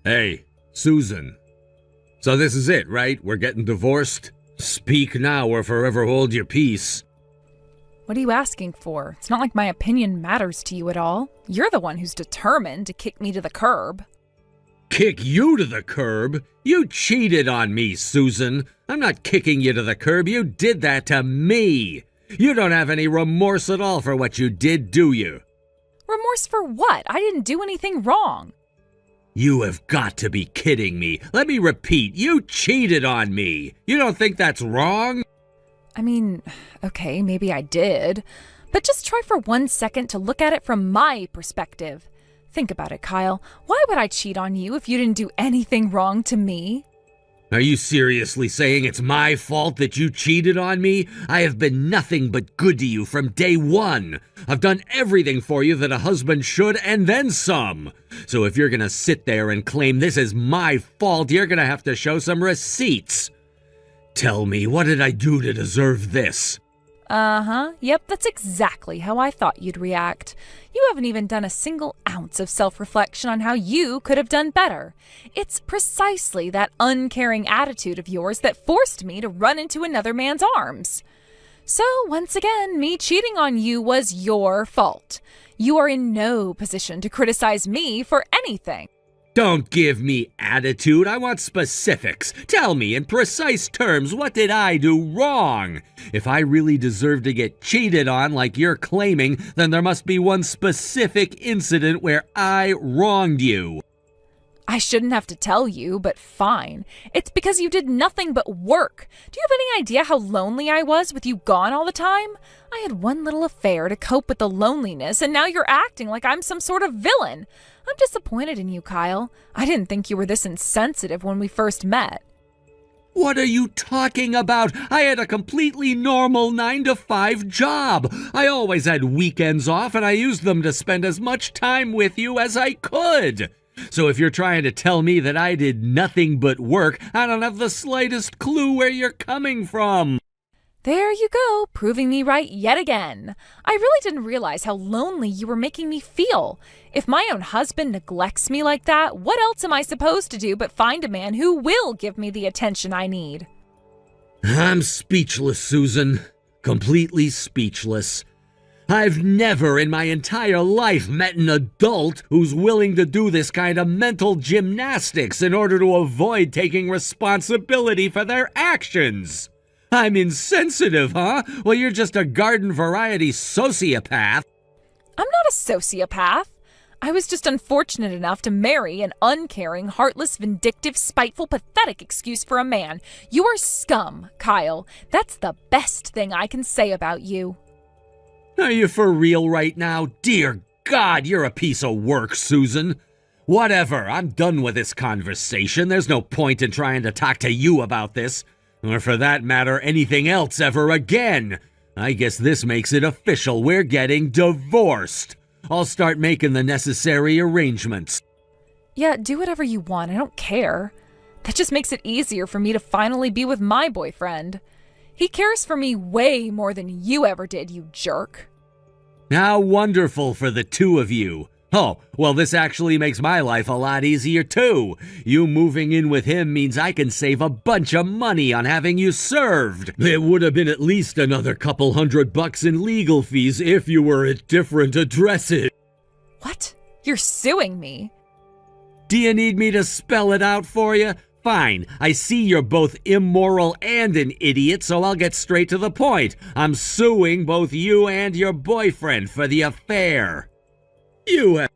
Hey, Susan. So this is it, right? We're getting divorced? Speak now or forever hold your peace. What are you asking for? It's not like my opinion matters to you at all. You're the one who's determined to kick me to the curb. Kick you to the curb? You cheated on me, Susan. I'm not kicking you to the curb. You did that to me. You don't have any remorse at all for what you did, do you? Remorse for what? I didn't do anything wrong. You have got to be kidding me. Let me repeat, you cheated on me. You don't think that's wrong? I mean, okay, maybe I did. But just try for 1 second to look at it from my perspective. Think about it, Kyle. Why would I cheat on you if you didn't do anything wrong to me? Are you seriously saying it's my fault that you cheated on me? I have been nothing but good to you from day one. I've done everything for you that a husband should and then some. So if you're gonna sit there and claim this is my fault, you're gonna have to show some receipts. Tell me, what did I do to deserve this? Yep, that's exactly how I thought you'd react. You haven't even done a single ounce of self-reflection on how you could have done better. It's precisely that uncaring attitude of yours that forced me to run into another man's arms. So, once again, me cheating on you was your fault. You are in no position to criticize me for anything. Don't give me attitude. I want specifics. Tell me in precise terms, what did I do wrong? If I really deserve to get cheated on like you're claiming, then there must be one specific incident where I wronged you. I shouldn't have to tell you, but fine. It's because you did nothing but work. Do you have any idea how lonely I was with you gone all the time? I had one little affair to cope with the loneliness, and now you're acting like I'm some sort of villain. I'm disappointed in you, Kyle. I didn't think you were this insensitive when we first met. What are you talking about? I had a completely normal 9-to-5 job. I always had weekends off, and I used them to spend as much time with you as I could. So if you're trying to tell me that I did nothing but work, I don't have the slightest clue where you're coming from. There you go, proving me right yet again. I really didn't realize how lonely you were making me feel. If my own husband neglects me like that, what else am I supposed to do but find a man who will give me the attention I need? I'm speechless, Susan. Completely speechless. I've never in my entire life met an adult who's willing to do this kind of mental gymnastics in order to avoid taking responsibility for their actions. I'm insensitive, huh? Well, you're just a garden variety sociopath. I'm not a sociopath. I was just unfortunate enough to marry an uncaring, heartless, vindictive, spiteful, pathetic excuse for a man. You are scum, Kyle. That's the best thing I can say about you. Are you for real right now? Dear God, you're a piece of work, Susan. Whatever, I'm done with this conversation. There's no point in trying to talk to you about this, or for that matter, anything else ever again. I guess this makes it official. We're getting divorced. I'll start making the necessary arrangements. Yeah, do whatever you want. I don't care. That just makes it easier for me to finally be with my boyfriend. He cares for me way more than you ever did, you jerk. How wonderful for the two of you. Oh, well, this actually makes my life a lot easier, too. You moving in with him means I can save a bunch of money on having you served. It would have been at least another couple $100 in legal fees if you were at different addresses. What? You're suing me? Do you need me to spell it out for you? Fine, I see you're both immoral and an idiot, so I'll get straight to the point. I'm suing both you and your boyfriend for the affair. You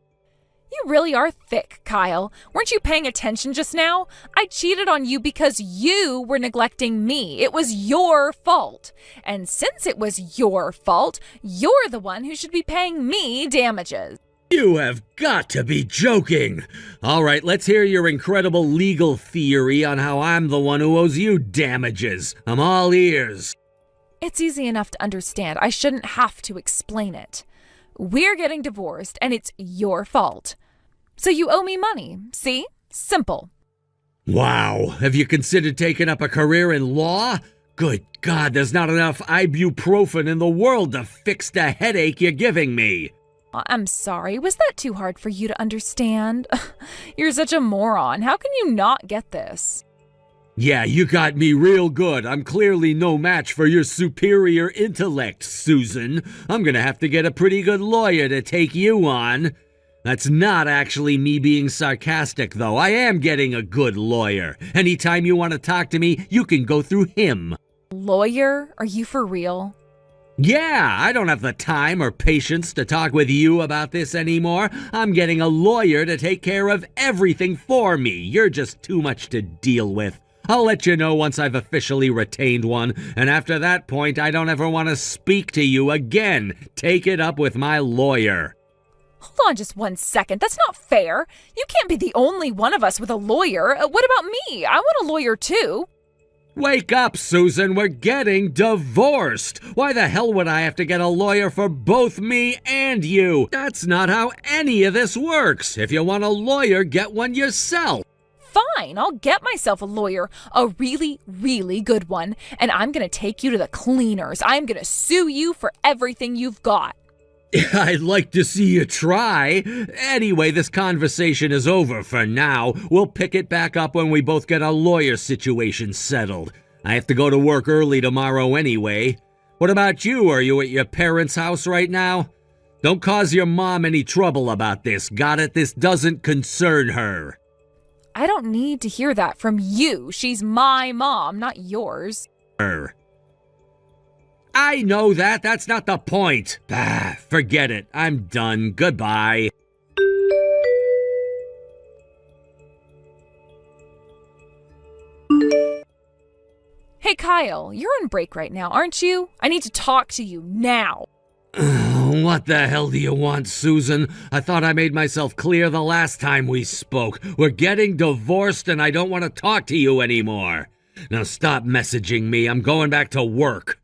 really are thick, Kyle. Weren't you paying attention just now? I cheated on you because you were neglecting me. It was your fault. And since it was your fault, you're the one who should be paying me damages. You have got to be joking. All right, let's hear your incredible legal theory on how I'm the one who owes you damages. I'm all ears. It's easy enough to understand. I shouldn't have to explain it. We're getting divorced, and it's your fault. So you owe me money. See? Simple. Wow. Have you considered taking up a career in law? Good God, there's not enough ibuprofen in the world to fix the headache you're giving me. I'm sorry. Was that too hard for you to understand? You're such a moron. How can you not get this? Yeah, you got me real good. I'm clearly no match for your superior intellect, Susan. I'm gonna have to get a pretty good lawyer to take you on. That's not actually me being sarcastic, though. I am getting a good lawyer. Anytime you want to talk to me, you can go through him. Lawyer? Are you for real? Yeah, I don't have the time or patience to talk with you about this anymore. I'm getting a lawyer to take care of everything for me. You're just too much to deal with. I'll let you know once I've officially retained one, and after that point, I don't ever want to speak to you again. Take it up with my lawyer. Hold on just 1 second. That's not fair. You can't be the only one of us with a lawyer. What about me? I want a lawyer too. Wake up, Susan. We're getting divorced. Why the hell would I have to get a lawyer for both me and you? That's not how any of this works. If you want a lawyer, get one yourself. Fine, I'll get myself a lawyer, a really, really good one, and I'm gonna take you to the cleaners. I'm gonna sue you for everything you've got. I'd like to see you try. Anyway, this conversation is over for now. We'll pick it back up when we both get our lawyer situation settled. I have to go to work early tomorrow anyway. What about you? Are you at your parents' house right now? Don't cause your mom any trouble about this. Got it? This doesn't concern her. I don't need to hear that from you. She's my mom, not yours. I know that. That's not the point. Forget it. I'm done. Goodbye. Hey, Kyle, you're on break right now, aren't you? I need to talk to you now. What the hell do you want, Susan? I thought I made myself clear the last time we spoke. We're getting divorced and I don't want to talk to you anymore. Now stop messaging me. I'm going back to work.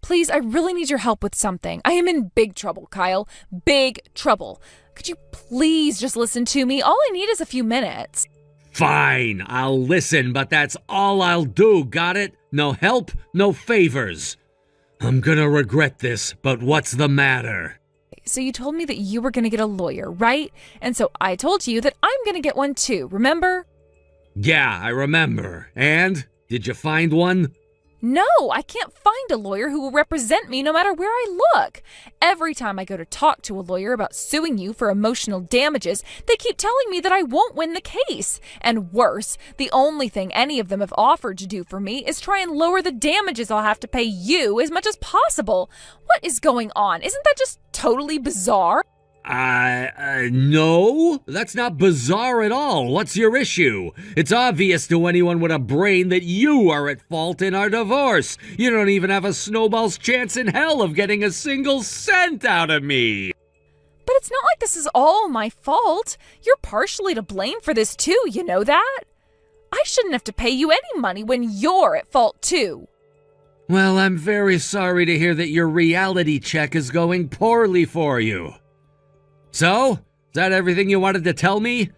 Please, I really need your help with something. I am in big trouble, Kyle. Big trouble. Could you please just listen to me? All I need is a few minutes. Fine, I'll listen, but that's all I'll do, got it? No help, no favors. I'm gonna regret this, but what's the matter? So you told me that you were gonna get a lawyer, right? And so I told you that I'm gonna get one too, remember? Yeah, I remember. And? Did you find one? No, I can't find a lawyer who will represent me no matter where I look. Every time I go to talk to a lawyer about suing you for emotional damages, they keep telling me that I won't win the case. And worse, the only thing any of them have offered to do for me is try and lower the damages I'll have to pay you as much as possible. What is going on? Isn't that just totally bizarre? No, that's not bizarre at all. What's your issue? It's obvious to anyone with a brain that you are at fault in our divorce. You don't even have a snowball's chance in hell of getting a single cent out of me. But it's not like this is all my fault. You're partially to blame for this too, you know that? I shouldn't have to pay you any money when you're at fault too. Well, I'm very sorry to hear that your reality check is going poorly for you. So, is that everything you wanted to tell me?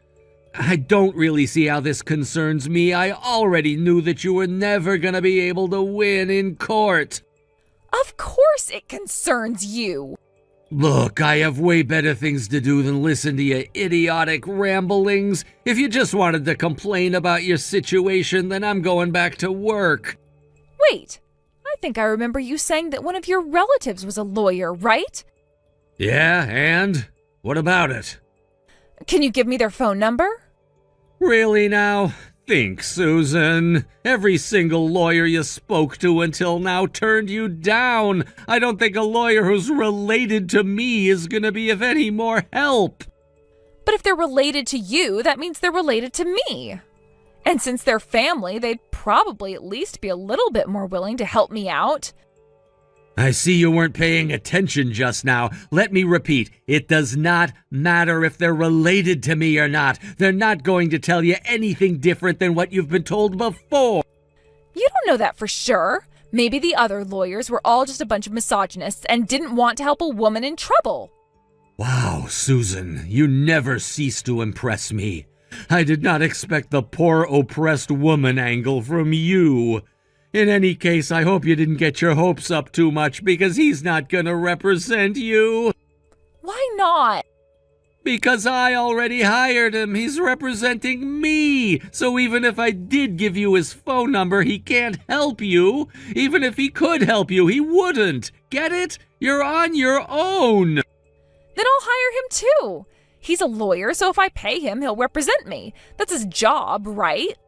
I don't really see how this concerns me. I already knew that you were never gonna be able to win in court. Of course it concerns you. Look, I have way better things to do than listen to your idiotic ramblings. If you just wanted to complain about your situation, then I'm going back to work. Wait, I think I remember you saying that one of your relatives was a lawyer, right? Yeah, and? What about it? Can you give me their phone number? Really now? Think, Susan. Every single lawyer you spoke to until now turned you down. I don't think a lawyer who's related to me is gonna be of any more help. But if they're related to you, that means they're related to me. And since they're family, they'd probably at least be a little bit more willing to help me out. I see you weren't paying attention just now. Let me repeat, it does not matter if they're related to me or not. They're not going to tell you anything different than what you've been told before. You don't know that for sure. Maybe the other lawyers were all just a bunch of misogynists and didn't want to help a woman in trouble. Wow, Susan, you never cease to impress me. I did not expect the poor oppressed woman angle from you. In any case, I hope you didn't get your hopes up too much because he's not gonna represent you. Why not? not? Because I already hired him. He's representing me. So even if I did give you his phone number, he can't help you. Even if he could help you, he wouldn't. Get it? You're on your own. Then I'll hire him too. He's a lawyer, so if I pay him, he'll represent me. That's his job, right?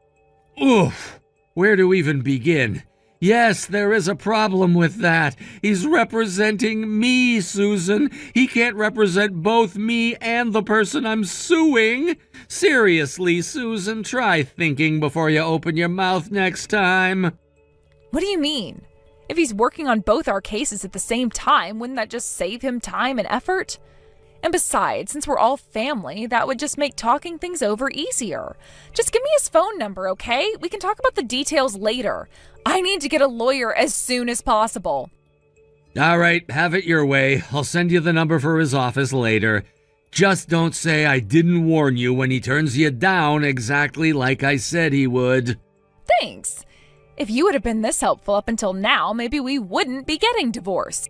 Oof. Where to even begin? Yes, there is a problem with that. He's representing me, Susan. He can't represent both me and the person I'm suing. Seriously, Susan, try thinking before you open your mouth next time. What do you mean? If he's working on both our cases at the same time, wouldn't that just save him time and effort? And besides, since we're all family, that would just make talking things over easier. Just give me his phone number, okay? We can talk about the details later. I need to get a lawyer as soon as possible. All right, have it your way. I'll send you the number for his office later. Just don't say I didn't warn you when he turns you down exactly like I said he would. Thanks. If you would have been this helpful up until now, maybe we wouldn't be getting divorced.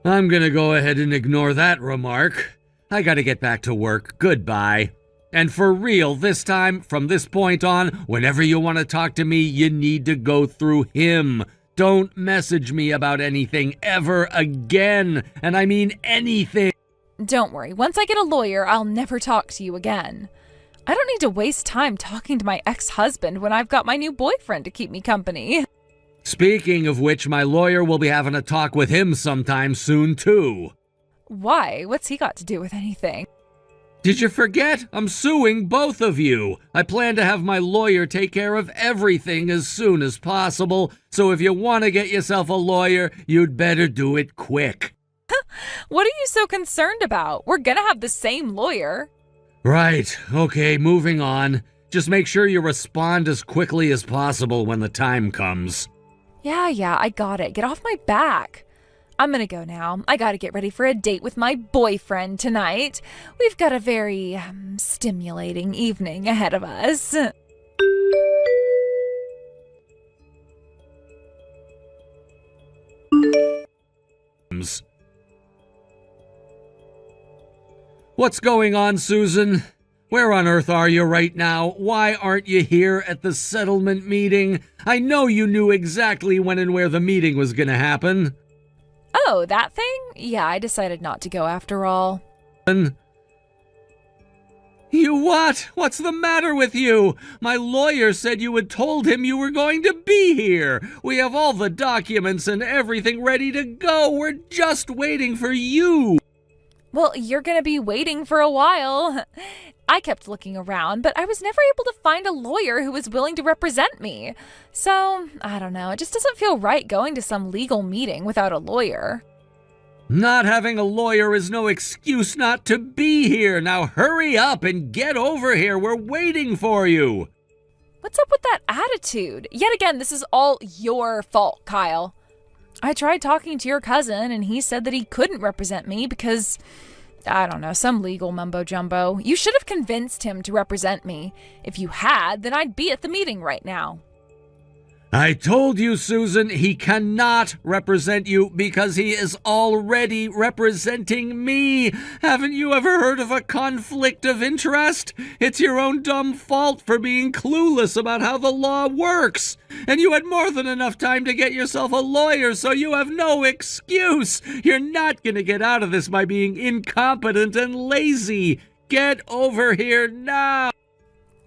I'm gonna go ahead and ignore that remark. I gotta get back to work. Goodbye. And for real, this time, from this point on, whenever you want to talk to me, you need to go through him. Don't message me about anything ever again. And I mean anything. Don't worry. Once I get a lawyer, I'll never talk to you again. I don't need to waste time talking to my ex-husband when I've got my new boyfriend to keep me company. Speaking of which, my lawyer will be having a talk with him sometime soon, too. Why? What's he got to do with anything? Did you forget? I'm suing both of you. I plan to have my lawyer take care of everything as soon as possible, so if you want to get yourself a lawyer, you'd better do it quick. What are you so concerned about? We're gonna have the same lawyer. Right. Okay, moving on. Just make sure you respond as quickly as possible when the time comes. Yeah, I got it. Get off my back. I'm gonna go now. I gotta get ready for a date with my boyfriend tonight. We've got a very stimulating evening ahead of us. What's going on, Susan? Where on earth are you right now? Why aren't you here at the settlement meeting? I know you knew exactly when and where the meeting was gonna happen. Oh, that thing? Yeah, I decided not to go after all. You what? What's the matter with you? My lawyer said you had told him you were going to be here. We have all the documents and everything ready to go. We're just waiting for you. Well, you're gonna be waiting for a while. I kept looking around, but I was never able to find a lawyer who was willing to represent me. So, I don't know, it just doesn't feel right going to some legal meeting without a lawyer. Not having a lawyer is no excuse not to be here. Now hurry up and get over here. We're waiting for you. What's up with that attitude? Yet again, this is all your fault, Kyle. I tried talking to your cousin, and he said that he couldn't represent me because, I don't know, some legal mumbo-jumbo. You should have convinced him to represent me. If you had, then I'd be at the meeting right now. I told you, Susan, he cannot represent you because he is already representing me. Haven't you ever heard of a conflict of interest? It's your own dumb fault for being clueless about how the law works. And you had more than enough time to get yourself a lawyer, so you have no excuse. You're not going to get out of this by being incompetent and lazy. Get over here now.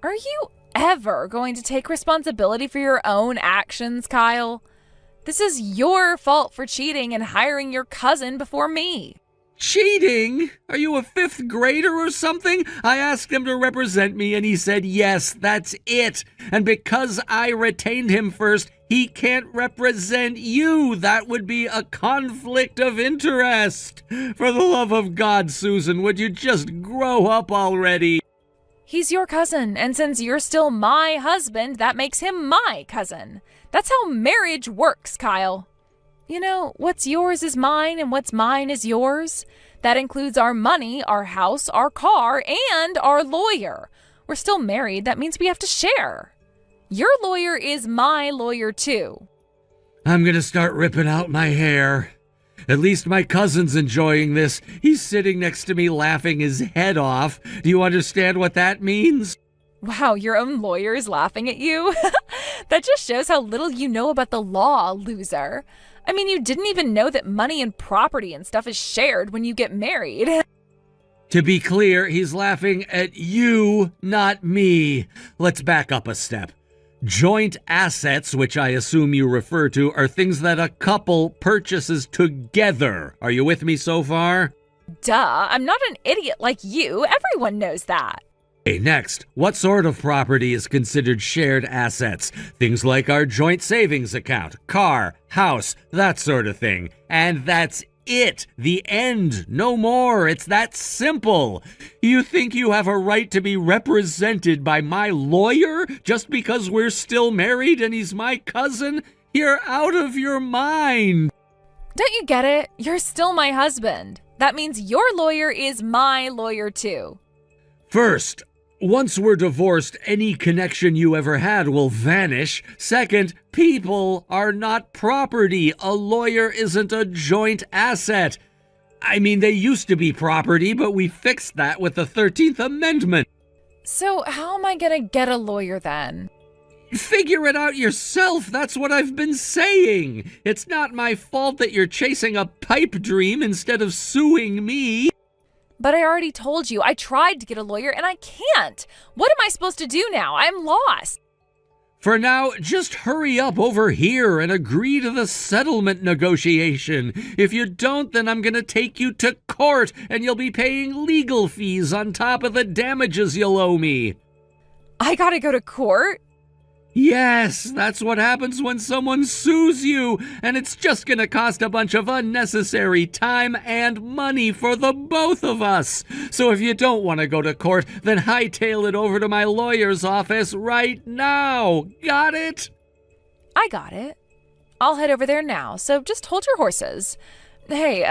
Are you ever going to take responsibility for your own actions, Kyle? This is your fault for cheating and hiring your cousin before me. Cheating? Are you a fifth grader or something? I asked him to represent me and he said yes, that's it. And because I retained him first, he can't represent you. That would be a conflict of interest. For the love of God, Susan, would you just grow up already? He's your cousin, and since you're still my husband, that makes him my cousin. That's how marriage works, Kyle. You know, what's yours is mine, and what's mine is yours. That includes our money, our house, our car, and our lawyer. We're still married. That means we have to share. Your lawyer is my lawyer, too. I'm gonna start ripping out my hair. At least my cousin's enjoying this. He's sitting next to me laughing his head off. Do you understand what that means? Wow, your own lawyer is laughing at you? That just shows how little you know about the law, loser. I mean, you didn't even know that money and property and stuff is shared when you get married. To be clear, he's laughing at you, not me. Let's back up a step. Joint assets, which I assume you refer to, are things that a couple purchases together. Are you with me so far? Duh, I'm not an idiot like you. Everyone knows that. Okay, next, what sort of property is considered shared assets? Things like our joint savings account, car, house, that sort of thing. And that's it. The end. No more. It's that simple. You think you have a right to be represented by my lawyer just because we're still married and he's my cousin? You're out of your mind. Don't you get it? You're still my husband. That means your lawyer is my lawyer too. First, once we're divorced, any connection you ever had will vanish. Second, people are not property. A lawyer isn't a joint asset. I mean, they used to be property, but we fixed that with the 13th Amendment. So how am I gonna get a lawyer then? Figure it out yourself. That's what I've been saying. It's not my fault that you're chasing a pipe dream instead of suing me. But I already told you, I tried to get a lawyer and I can't. What am I supposed to do now? I'm lost. For now, just hurry up over here and agree to the settlement negotiation. If you don't, then I'm going to take you to court and you'll be paying legal fees on top of the damages you'll owe me. I gotta go to court? Yes, that's what happens when someone sues you, and it's just gonna cost a bunch of unnecessary time and money for the both of us. So if you don't want to go to court, then hightail it over to my lawyer's office right now. Got it? I got it. I'll head over there now, so just hold your horses. Hey,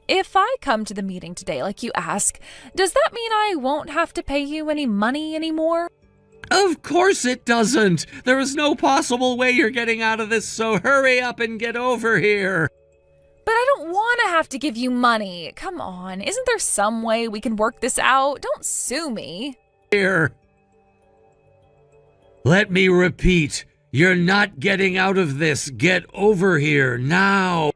if I come to the meeting today like you ask, does that mean I won't have to pay you any money anymore? Of course it doesn't. There is no possible way you're getting out of this, so hurry up and get over here. But I don't want to have to give you money. Come on, isn't there some way we can work this out? Don't sue me. Here. Let me repeat. You're not getting out of this. Get over here now.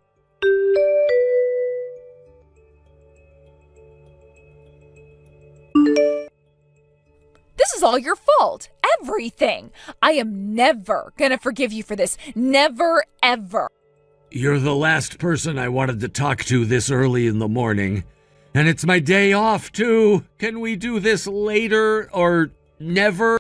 This is all your fault. Everything. I am never gonna forgive you for this. Never, ever. You're the last person I wanted to talk to this early in the morning. And it's my day off, too. Can we do this later or never?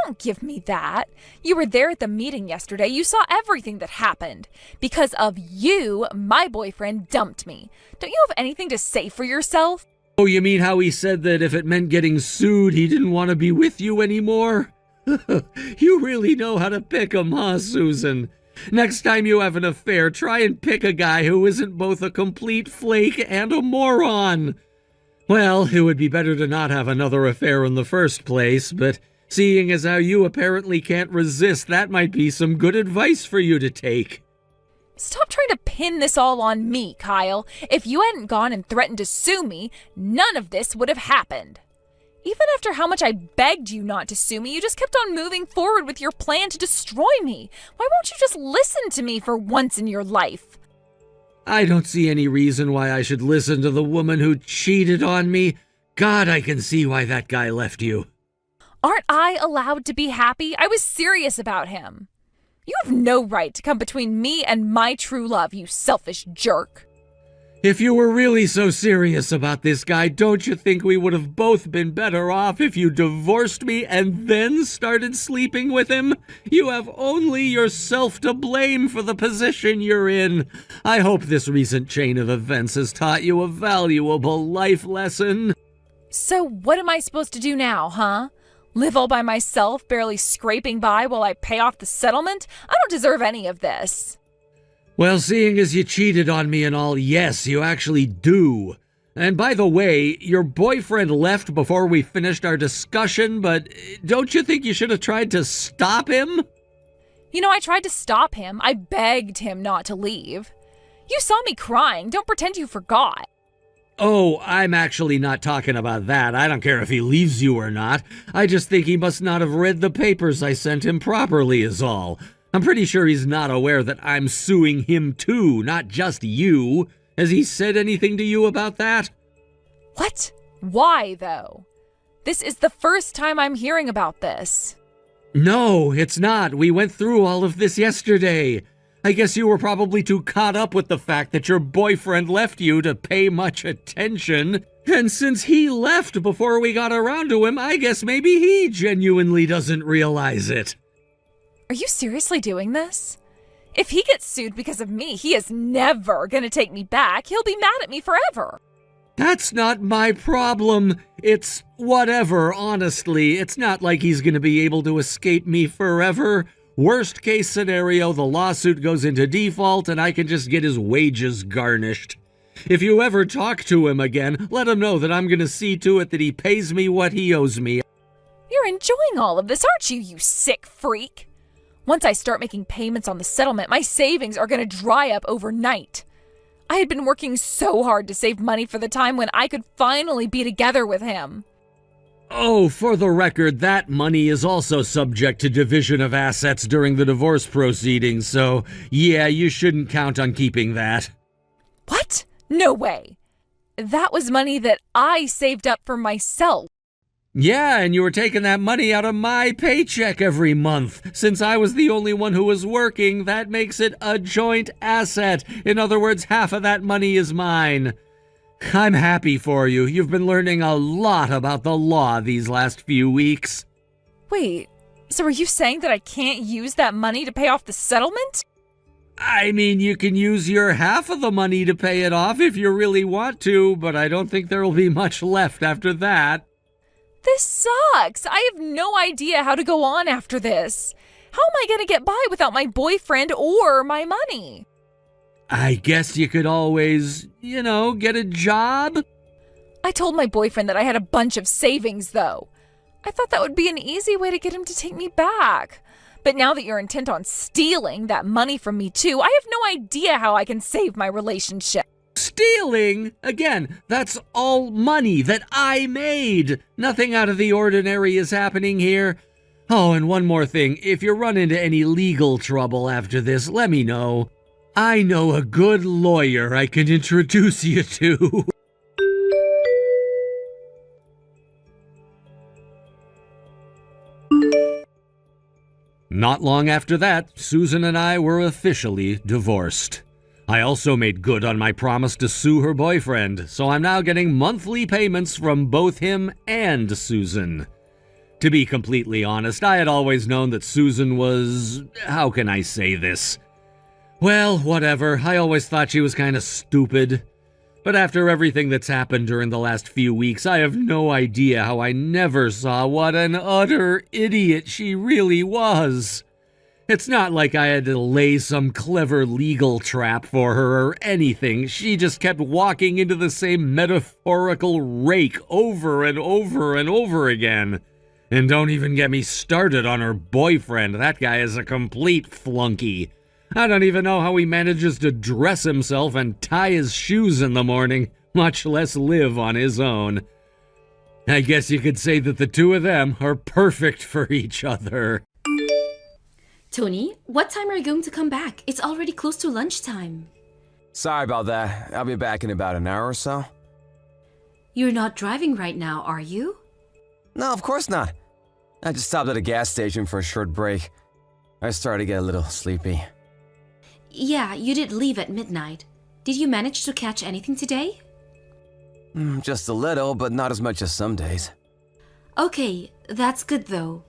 Don't give me that. You were there at the meeting yesterday. You saw everything that happened. Because of you, my boyfriend dumped me. Don't you have anything to say for yourself? Oh, you mean how he said that if it meant getting sued, he didn't want to be with you anymore? You really know how to pick 'em, huh, Susan? Next time you have an affair, try and pick a guy who isn't both a complete flake and a moron. Well, it would be better to not have another affair in the first place, but seeing as how you apparently can't resist, that might be some good advice for you to take. Stop trying to pin this all on me, Kyle. If you hadn't gone and threatened to sue me, none of this would have happened. Even after how much I begged you not to sue me, you just kept on moving forward with your plan to destroy me. Why won't you just listen to me for once in your life? I don't see any reason why I should listen to the woman who cheated on me. God, I can see why that guy left you. Aren't I allowed to be happy? I was serious about him. You have no right to come between me and my true love, you selfish jerk. If you were really so serious about this guy, don't you think we would have both been better off if you divorced me and then started sleeping with him? You have only yourself to blame for the position you're in. I hope this recent chain of events has taught you a valuable life lesson. So what am I supposed to do now, huh? Live all by myself, barely scraping by while I pay off the settlement? I don't deserve any of this. Well, seeing as you cheated on me and all, yes, you actually do. And by the way, your boyfriend left before we finished our discussion, but don't you think you should have tried to stop him? You know, I tried to stop him. I begged him not to leave. You saw me crying. Don't pretend you forgot. Oh, I'm actually not talking about that. I don't care if he leaves you or not. I just think he must not have read the papers I sent him properly is all. I'm pretty sure he's not aware that I'm suing him too, not just you. Has he said anything to you about that? What? Why, though? This is the first time I'm hearing about this. No, it's not. We went through all of this yesterday. I guess you were probably too caught up with the fact that your boyfriend left you to pay much attention. And since he left before we got around to him, I guess maybe he genuinely doesn't realize it. Are you seriously doing this? If he gets sued because of me, he is never gonna take me back. He'll be mad at me forever. That's not my problem. It's whatever, honestly. It's not like he's gonna be able to escape me forever. Worst case scenario, the lawsuit goes into default and I can just get his wages garnished. If you ever talk to him again, let him know that I'm gonna see to it that he pays me what he owes me. You're enjoying all of this, aren't you, you sick freak? Once I start making payments on the settlement, my savings are gonna dry up overnight. I had been working so hard to save money for the time when I could finally be together with him. Oh, for the record, that money is also subject to division of assets during the divorce proceedings, so yeah, you shouldn't count on keeping that. What? No way. That was money that I saved up for myself. Yeah, and you were taking that money out of my paycheck every month. Since I was the only one who was working, that makes it a joint asset. In other words, half of that money is mine. I'm happy for you. You've been learning a lot about the law these last few weeks. Wait, so are you saying that I can't use that money to pay off the settlement? I mean, you can use your half of the money to pay it off if you really want to, but I don't think there will be much left after that. This sucks. I have no idea how to go on after this. How am I going to get by without my boyfriend or my money? I guess you could always, get a job. I told my boyfriend that I had a bunch of savings, though. I thought that would be an easy way to get him to take me back. But now that you're intent on stealing that money from me, too, I have no idea how I can save my relationship. Stealing? Again, that's all money that I made. Nothing out of the ordinary is happening here. Oh, and one more thing. If you run into any legal trouble after this, let me know. I know a good lawyer I can introduce you to. Not long after that, Susan and I were officially divorced. I also made good on my promise to sue her boyfriend, so I'm now getting monthly payments from both him and Susan. To be completely honest, I had always known that Susan was... how can I say this? Well, whatever. I always thought she was kind of stupid. But after everything that's happened during the last few weeks, I have no idea how I never saw what an utter idiot she really was. It's not like I had to lay some clever legal trap for her or anything. She just kept walking into the same metaphorical rake over and over and over again. And don't even get me started on her boyfriend. That guy is a complete flunky. I don't even know how he manages to dress himself and tie his shoes in the morning, much less live on his own. I guess you could say that the two of them are perfect for each other. Tony, what time are you going to come back? It's already close to lunchtime. Sorry about that. I'll be back in about an hour or so. You're not driving right now, are you? No, of course not. I just stopped at a gas station for a short break. I started to get a little sleepy. Yeah, you did leave at midnight. Did you manage to catch anything today? Just a little, but not as much as some days. Okay, that's good though.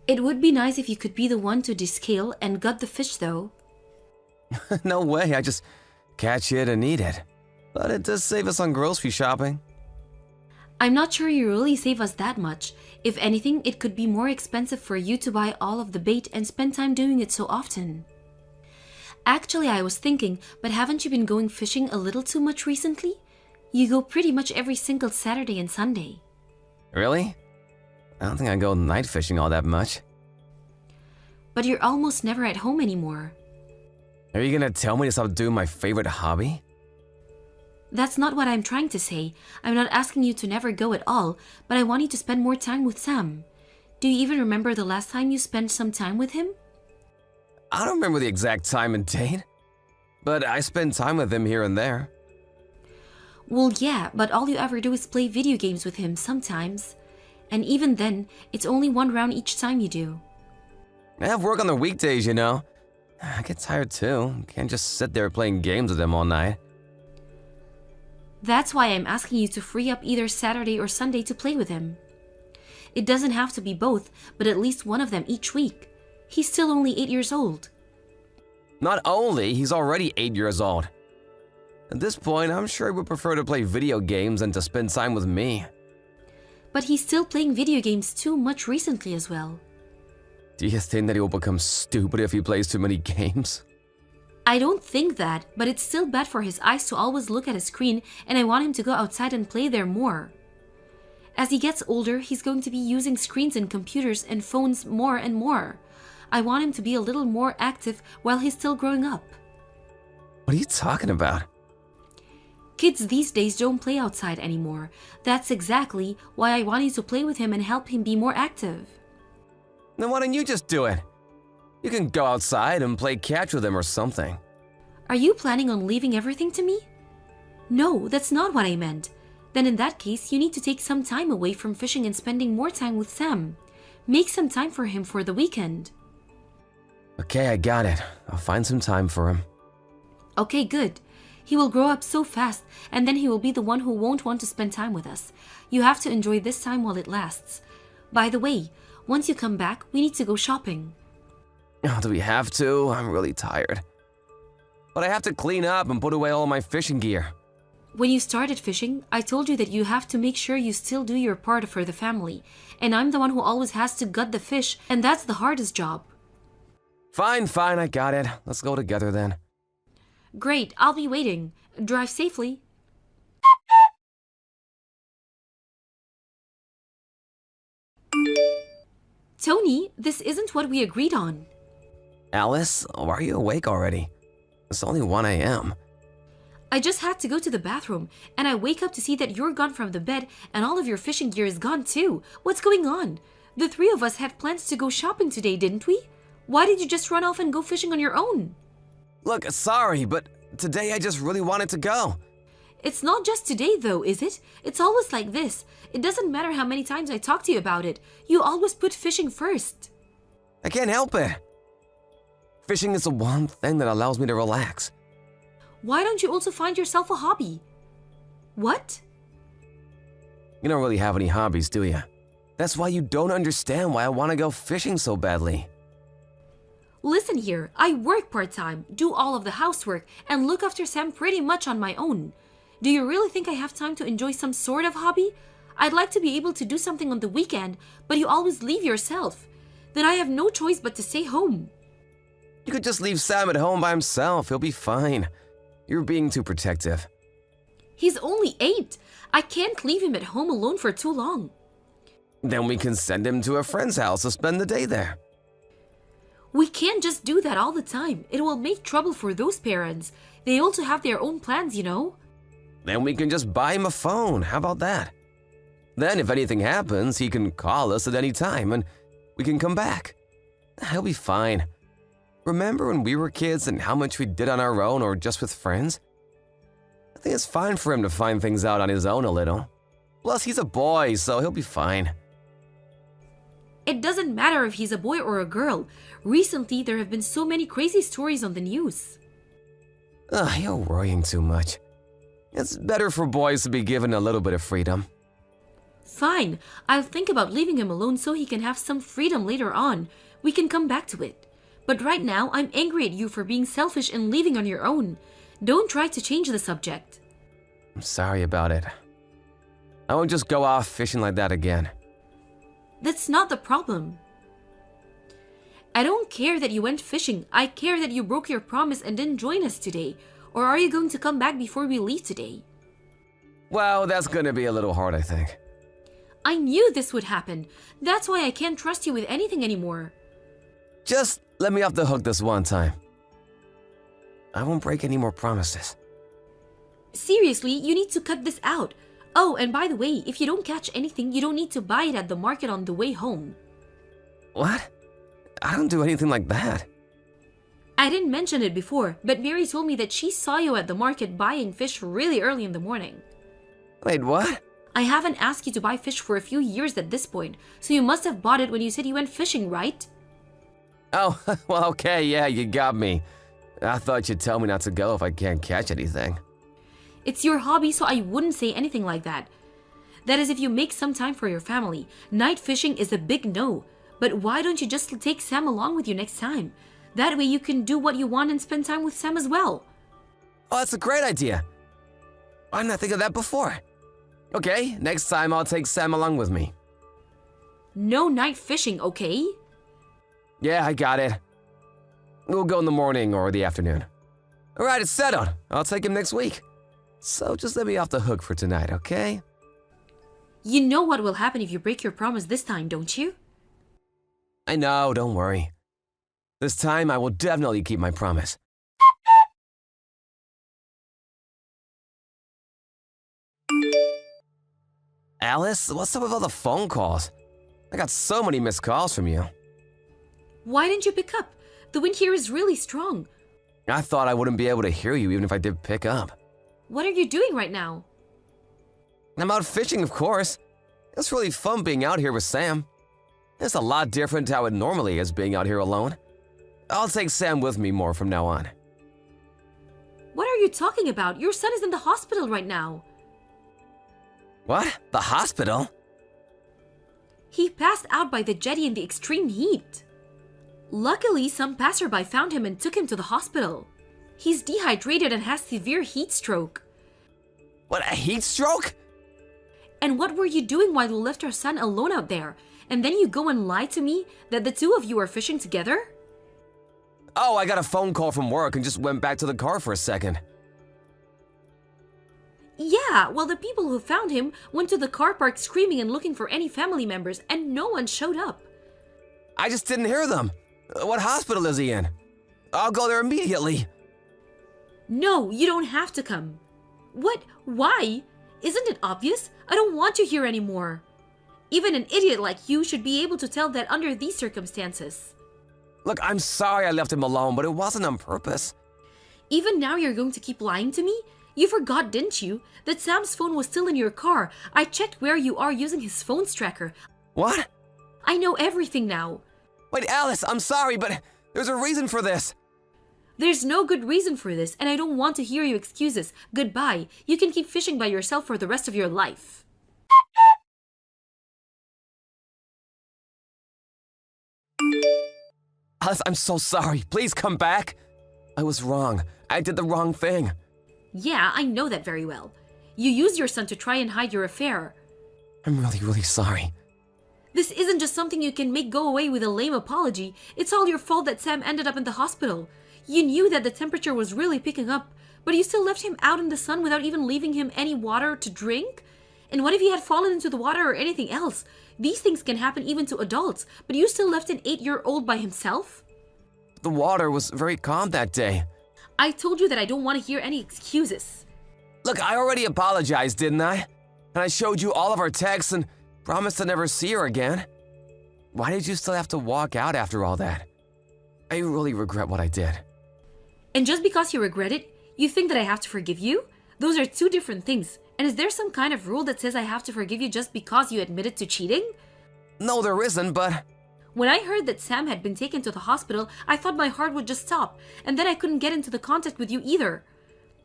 It would be nice if you could be the one to descale and gut the fish though. No way, I just catch it and eat it. But it does save us on grocery shopping. I'm not sure you really save us that much. If anything, it could be more expensive for you to buy all of the bait and spend time doing it so often. Actually, I was thinking, but haven't you been going fishing a little too much recently? You go pretty much every single Saturday and Sunday. Really? I don't think I go night fishing all that much. But you're almost never at home anymore. Are you gonna tell me to stop doing my favorite hobby? That's not what I'm trying to say. I'm not asking you to never go at all, but I want you to spend more time with Sam. Do you even remember the last time you spent some time with him? I don't remember the exact time and date, but I spend time with him here and there. Well, yeah, but all you ever do is play video games with him sometimes. And even then, it's only one round each time you do. I have work on the weekdays, you know. I get tired too. Can't just sit there playing games with him all night. That's why I'm asking you to free up either Saturday or Sunday to play with him. It doesn't have to be both, but at least one of them each week. He's still only 8 years old. Not only, he's already 8 years old. At this point, I'm sure he would prefer to play video games than to spend time with me. But he's still playing video games too much recently as well. Do you think that he will become stupid if he plays too many games? I don't think that, but it's still bad for his eyes to always look at a screen, and I want him to go outside and play there more. As he gets older, he's going to be using screens and computers and phones more and more. I want him to be a little more active while he's still growing up. What are you talking about? Kids these days don't play outside anymore. That's exactly why I want you to play with him and help him be more active. Then why don't you just do it? You can go outside and play catch with him or something. Are you planning on leaving everything to me? No, that's not what I meant. Then in that case, you need to take some time away from fishing and spending more time with Sam. Make some time for him for the weekend. Okay, I got it. I'll find some time for him. Okay, good. He will grow up so fast, and then he will be the one who won't want to spend time with us. You have to enjoy this time while it lasts. By the way, once you come back, we need to go shopping. Oh, do we have to? I'm really tired. But I have to clean up and put away all my fishing gear. When you started fishing, I told you that you have to make sure you still do your part for the family. And I'm the one who always has to gut the fish, and that's the hardest job. Fine, I got it. Let's go together then. Great, I'll be waiting. Drive safely. Tony, this isn't what we agreed on. Alice, why are you awake already? It's only 1 a.m. I just had to go to the bathroom, and I wake up to see that you're gone from the bed and all of your fishing gear is gone too. What's going on? The three of us had plans to go shopping today, didn't we? Why did you just run off and go fishing on your own? Look, sorry, but today I just really wanted to go. It's not just today though, is it? It's always like this. It doesn't matter how many times I talk to you about it. You always put fishing first. I can't help it. Fishing is the one thing that allows me to relax. Why don't you also find yourself a hobby? What? You don't really have any hobbies, do you? That's why you don't understand why I want to go fishing so badly. Listen here, I work part-time, do all of the housework, and look after Sam pretty much on my own. Do you really think I have time to enjoy some sort of hobby? I'd like to be able to do something on the weekend, but you always leave yourself. Then I have no choice but to stay home. You could just leave Sam at home by himself. He'll be fine. You're being too protective. He's only 8. I can't leave him at home alone for too long. Then we can send him to a friend's house to spend the day there. We can't just do that all the time. It will make trouble for those parents. They also have their own plans, you know. Then we can just buy him a phone. How about that? Then if anything happens, he can call us at any time and we can come back. He'll be fine. Remember when we were kids and how much we did on our own or just with friends? I think it's fine for him to find things out on his own a little. Plus, he's a boy, so he'll be fine. It doesn't matter if he's a boy or a girl. Recently, there have been so many crazy stories on the news. You're worrying too much. It's better for boys to be given a little bit of freedom. Fine, I'll think about leaving him alone so he can have some freedom later on. We can come back to it. But right now, I'm angry at you for being selfish and leaving on your own. Don't try to change the subject. I'm sorry about it. I won't just go off fishing like that again. That's not the problem. I don't care that you went fishing. I care that you broke your promise and didn't join us today. Or are you going to come back before we leave today? Well, that's gonna be a little hard, I think. I knew this would happen. That's why I can't trust you with anything anymore. Just let me off the hook this one time. I won't break any more promises. Seriously, you need to cut this out. Oh, and by the way, if you don't catch anything, you don't need to buy it at the market on the way home. What? I don't do anything like that. I didn't mention it before, but Mary told me that she saw you at the market buying fish really early in the morning. Wait, what? I haven't asked you to buy fish for a few years at this point, so you must have bought it when you said you went fishing, right? Oh, well, okay, yeah, you got me. I thought you'd tell me not to go if I can't catch anything. It's your hobby, so I wouldn't say anything like that. That is if you make some time for your family. Night fishing is a big no. But why don't you just take Sam along with you next time? That way you can do what you want and spend time with Sam as well. Oh, that's a great idea. Why didn't I think of that before? Okay, next time I'll take Sam along with me. No night fishing, okay? Yeah, I got it. We'll go in the morning or the afternoon. All right, it's settled. I'll take him next week. So just let me off the hook for tonight, okay? You know what will happen if you break your promise this time, don't you? I know, don't worry. This time I will definitely keep my promise. Alice, what's up with all the phone calls? I got so many missed calls from you. Why didn't you pick up? The wind here is really strong. I thought I wouldn't be able to hear you even if I did pick up. What are you doing right now? I'm out fishing, of course. It's really fun being out here with Sam. It's a lot different to how it normally is being out here alone. I'll take Sam with me more from now on. What are you talking about? Your son is in the hospital right now. What? The hospital? He passed out by the jetty in the extreme heat. Luckily, some passerby found him and took him to the hospital. He's dehydrated and has severe heat stroke. What, a heat stroke? And what were you doing while you left our son alone out there? And then you go and lie to me that the two of you are fishing together? Oh, I got a phone call from work and just went back to the car for a second. Yeah, well, the people who found him went to the car park screaming and looking for any family members, and no one showed up. I just didn't hear them. What hospital is he in? I'll go there immediately. No, you don't have to come. What? Why? Isn't it obvious? I don't want you here anymore. Even an idiot like you should be able to tell that under these circumstances. Look, I'm sorry I left him alone, but it wasn't on purpose. Even now you're going to keep lying to me? You forgot, didn't you, that Sam's phone was still in your car? I checked where you are using his phone's tracker. What? I know everything now. Wait, Alice, I'm sorry, but there's a reason for this. There's no good reason for this, and I don't want to hear your excuses. Goodbye. You can keep fishing by yourself for the rest of your life. Alice, I'm so sorry. Please come back. I was wrong. I did the wrong thing. Yeah, I know that very well. You used your son to try and hide your affair. I'm really, really sorry. This isn't just something you can make go away with a lame apology. It's all your fault that Sam ended up in the hospital. You knew that the temperature was really picking up, but you still left him out in the sun without even leaving him any water to drink? And what if he had fallen into the water or anything else? These things can happen even to adults, but you still left an 8-year-old by himself? The water was very calm that day. I told you that I don't want to hear any excuses. Look, I already apologized, didn't I? And I showed you all of our texts and promised to never see her again. Why did you still have to walk out after all that? I really regret what I did. And just because you regret it, you think that I have to forgive you? Those are two different things. And is there some kind of rule that says I have to forgive you just because you admitted to cheating? No, there isn't, but... When I heard that Sam had been taken to the hospital, I thought my heart would just stop, and then I couldn't get into the contact with you either.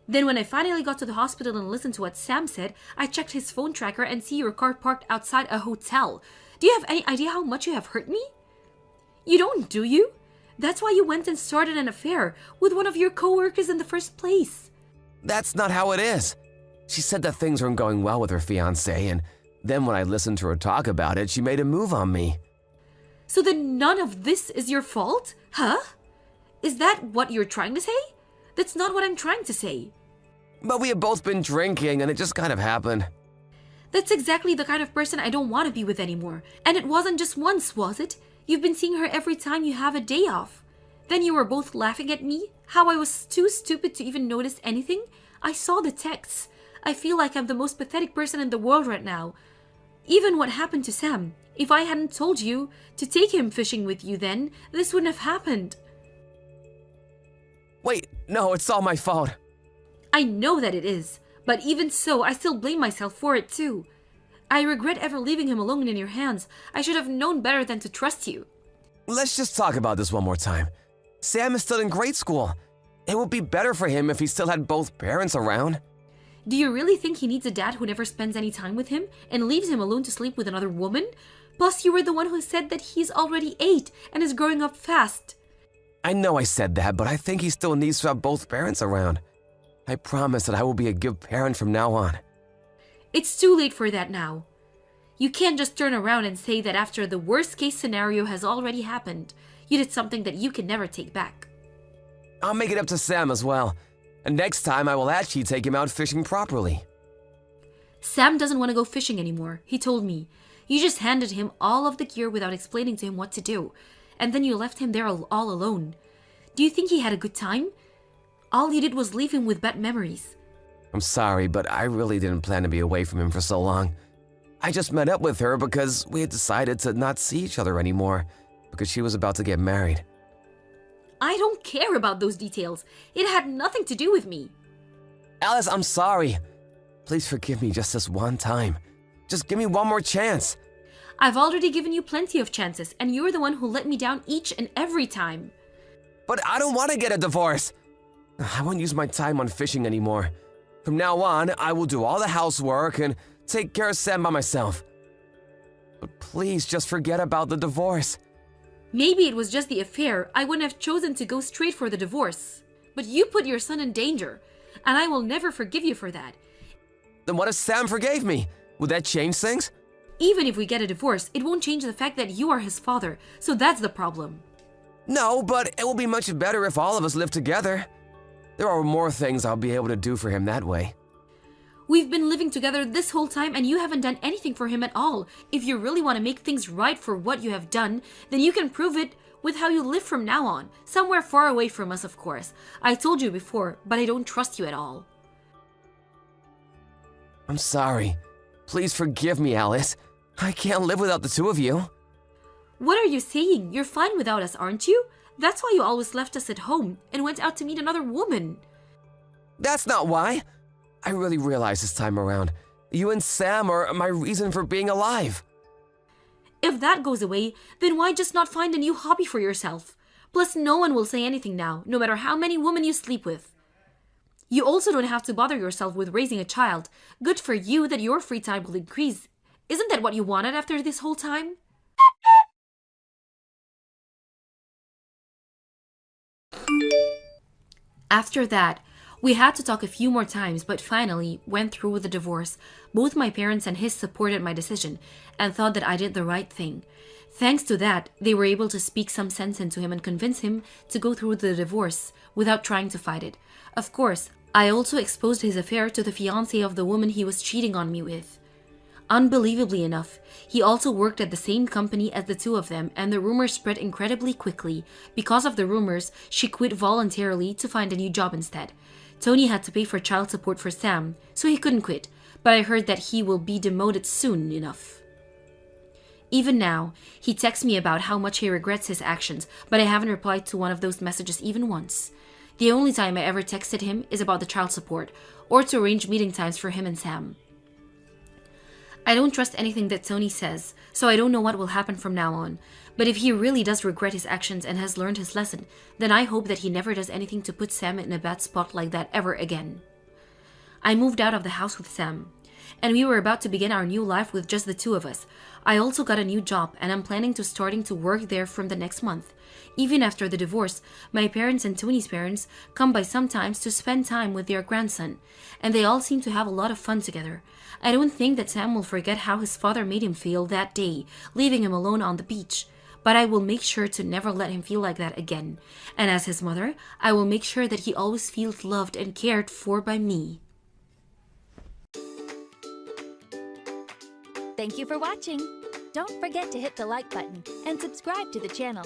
Then when I finally got to the hospital and listened to what Sam said, I checked his phone tracker and see your car parked outside a hotel. Do you have any idea how much you have hurt me? You don't, do you? That's why you went and started an affair with one of your co-workers in the first place. That's not how it is. She said that things weren't going well with her fiancé, and then when I listened to her talk about it, she made a move on me. So then none of this is your fault? Huh? Is that what you're trying to say? That's not what I'm trying to say. But we had both been drinking, and it just kind of happened. That's exactly the kind of person I don't want to be with anymore. And it wasn't just once, was it? You've been seeing her every time you have a day off. Then you were both laughing at me? How I was too stupid to even notice anything? I saw the texts. I feel like I'm the most pathetic person in the world right now. Even what happened to Sam. If I hadn't told you to take him fishing with you then, this wouldn't have happened. Wait, no, it's all my fault. I know that it is, but even so, I still blame myself for it too. I regret ever leaving him alone in your hands. I should have known better than to trust you. Let's just talk about this one more time. Sam is still in grade school. It would be better for him if he still had both parents around. Do you really think he needs a dad who never spends any time with him and leaves him alone to sleep with another woman? Plus, you were the one who said that he's already 8 and is growing up fast. I know I said that, but I think he still needs to have both parents around. I promise that I will be a good parent from now on. It's too late for that now. You can't just turn around and say that after the worst case scenario has already happened, you did something that you can never take back. I'll make it up to Sam as well. And next time I will actually take him out fishing properly. Sam doesn't want to go fishing anymore, he told me. You just handed him all of the gear without explaining to him what to do. And then you left him there all alone. Do you think he had a good time? All you did was leave him with bad memories. I'm sorry, but I really didn't plan to be away from him for so long. I just met up with her because we had decided to not see each other anymore because she was about to get married. I don't care about those details. It had nothing to do with me. Alice, I'm sorry. Please forgive me just this one time. Just give me one more chance. I've already given you plenty of chances, and you're the one who let me down each and every time. But I don't want to get a divorce. I won't use my time on fishing anymore. From now on, I will do all the housework and take care of Sam by myself. But please just forget about the divorce. Maybe it was just the affair. I wouldn't have chosen to go straight for the divorce. But you put your son in danger, and I will never forgive you for that. Then what if Sam forgave me? Would that change things? Even if we get a divorce, it won't change the fact that you are his father, so that's the problem. No, but it will be much better if all of us live together. There are more things I'll be able to do for him that way. We've been living together this whole time and you haven't done anything for him at all. If you really want to make things right for what you have done, then you can prove it with how you live from now on. Somewhere far away from us, of course. I told you before, but I don't trust you at all. I'm sorry. Please forgive me, Alice. I can't live without the two of you. What are you saying? You're fine without us, aren't you? That's why you always left us at home and went out to meet another woman. That's not why. I really realize this time around, you and Sam are my reason for being alive. If that goes away, then why just not find a new hobby for yourself? Plus, no one will say anything now, no matter how many women you sleep with. You also don't have to bother yourself with raising a child. Good for you that your free time will increase. Isn't that what you wanted after this whole time? After that, we had to talk a few more times, but finally went through with the divorce. Both my parents and his supported my decision and thought that I did the right thing. Thanks to that, they were able to speak some sense into him and convince him to go through with the divorce without trying to fight it. Of course, I also exposed his affair to the fiancé of the woman he was cheating on me with. Unbelievably enough, he also worked at the same company as the two of them, and the rumors spread incredibly quickly. Because of the rumors, she quit voluntarily to find a new job instead. Tony had to pay for child support for Sam, so he couldn't quit, but I heard that he will be demoted soon enough. Even now, he texts me about how much he regrets his actions, but I haven't replied to one of those messages even once. The only time I ever texted him is about the child support, or to arrange meeting times for him and Sam. I don't trust anything that Tony says, so I don't know what will happen from now on. But if he really does regret his actions and has learned his lesson, then I hope that he never does anything to put Sam in a bad spot like that ever again. I moved out of the house with Sam, and we were about to begin our new life with just the two of us. I also got a new job, and I'm planning to starting to work there from the next month. Even after the divorce, my parents and Tony's parents come by sometimes to spend time with their grandson, and they all seem to have a lot of fun together. I don't think that Sam will forget how his father made him feel that day, leaving him alone on the beach. But I will make sure to never let him feel like that again. And as his mother, I will make sure that he always feels loved and cared for by me. Thank you for watching. Don't forget to hit the like button and subscribe to the channel.